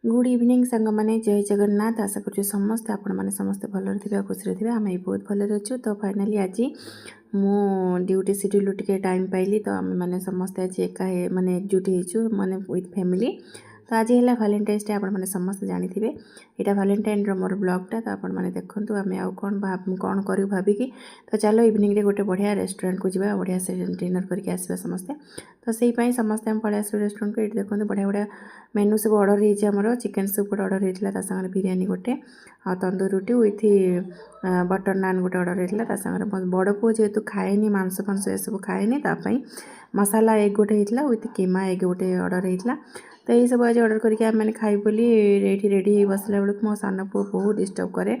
Good evening सांग मैंने जय जगन्नाथ। आशा करूँ समस्ते आपण मैंने समस्ते भलर थे खुशी थे आम बहुत भलर अच्छु। तो फाइनाली आज मु ड्यूटी शेड्यूल टे टाइम पाइली तो आम मैंने समस्ते आज एका माने एकजुट हो माने विथ फैमिली। तो आज है भैलेंटाइन्स डे आपने समस्त जानी थे यहाँ भैलेंटाइन मोर ब्लॉगटा। तो आपण मैंने देखूँ आम आउ कौन करूँ भाविकी। तो चलो इवनिंग रे गोटे बढ़िया रेस्टोरेंट को जावा बढ़िया से डिनर करके आसवा समस्ते। तो से समस्ते आम पलि आसो रेस्टोरेंट को। ये देखते बढ़िया बढ़िया मेनू सब ऑर्डर होमर चिकेन सूप गोटे ऑर्डर होता सागर बिरियानी गोटे आ तंदूर रोटी विथ बटर नान गोटे ऑर्डर होता सागर बड़ पुओ जेहेतु खाएनी मांस फांस ये सब खाएनी मसाला एग गोटे होता विथ कीमा एग गोटे ऑर्डर होता। तो ये सब आज ऑर्डर करके मैंने खाई बोली ये रेडी बसला बेलू मो सान पु बहुत डिस्टर्ब करे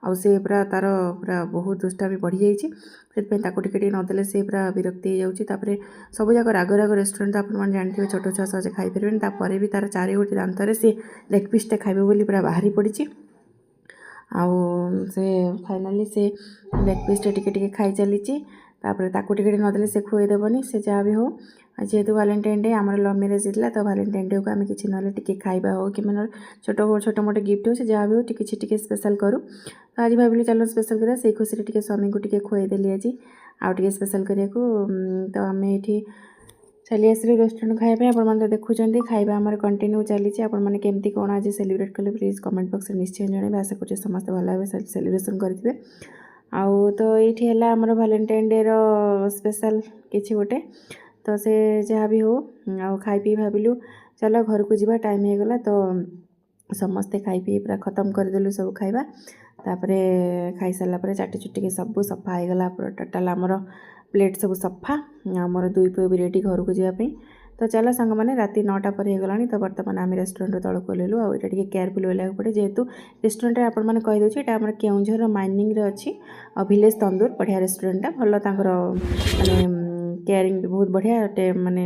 आउ से पूरा तार पूरा बहुत दुष्टामी बढ़ी जाइए नदेले से पूरा विरक्ति हो जाऊँगी। सब जाक राग राग रेस्टोरेंट आप जानते हैं छोट छुआ सहजे खाईपर तापर भी तार 4 गोटी दांतर से लेग पीसटे खाइबे बोली पूरा बाहरी पड़ी आउ से फाइनाली से लेग पीसटे टिके खाई चली टिके नदेले से खुएदेवनी से जहाँ भी हो। जेहेतु भैलेंटाइन डे आम लव मैरेज होता तो भैलेंटाइन डे को आम कि ना खाइबा हो कि मैंने छोट छोट मोटे गिफ्ट हो जहाँ भी हो टी स्पेशल करूँ। तो आज भाविली चलो स्पेशल करा से खुशी टी स्वामी को टी खुएदेली आज आउ स्पेशल करने को। तो आम ये चली आसलु रेस्टोरेंट खाइबा आप देखुं खाइबा आम कंटिन्यू चली आपमती कौन आज सेलिब्रेट कले प्लीज कमेंट बॉक्स में निश्चय जनइबे। आशा कर समस्त भल भाव सेलिब्रेशन करेंगे। आउ तो ये आमर भैलेंटाइन डे स्पेशल किसी गोटे तो से जहाँ भी हो आउ खाई पी भाविलु चलो घर को जीवा टाइम हो गला। तो समस्ते खाई पी पूरा खत्म करदेलु सब खाइबा तापरे खाई सारा पर चाटी चुटिके सब सफा हो गला पूरा टोटाल आमर प्लेट सब सफा आमर 2 पुओ भी रेडी घर को जावाई। तो चलो सांग मैंने राति 9टा पर हो गला। तो बर्तमान आम रेस्टोरेंट तौक ओल्लू आउ ये केयरफुल ओल्ला पड़े जेहेतु रेस्टोरेंट आपने कहीदे यहाँ केउझर माइनिंग अच्छी विलेज तंदूर बढ़िया रेस्टोरेंटा भल माने केयरिंग भी बहुत बढ़िया माने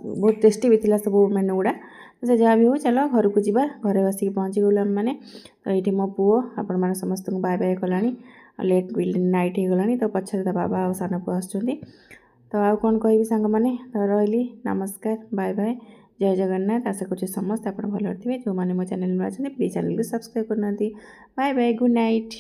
बहुत टेस्टी भी थिला सब मेनू गुड़ा। तो जहाँ भी हो चलो घर को जीवा घरे बसिक पहुँची गलु आम मैंने। तो ये मो पुओ आपण मैंने समस्त बाय बाय कला लेट नाइट हो गला। तो पछरे बाबा और सान पुओ आसुचंदी। तो आउ कौन कहि सांग मैंने तो रही नमस्कार बाय बाय जय जगन्नाथ। आशा कर समस्त आप भल थे जो मैंने मो चैनल में अच्छा प्लीज चैनल को सब्सक्राइब करना। Bye bye good night.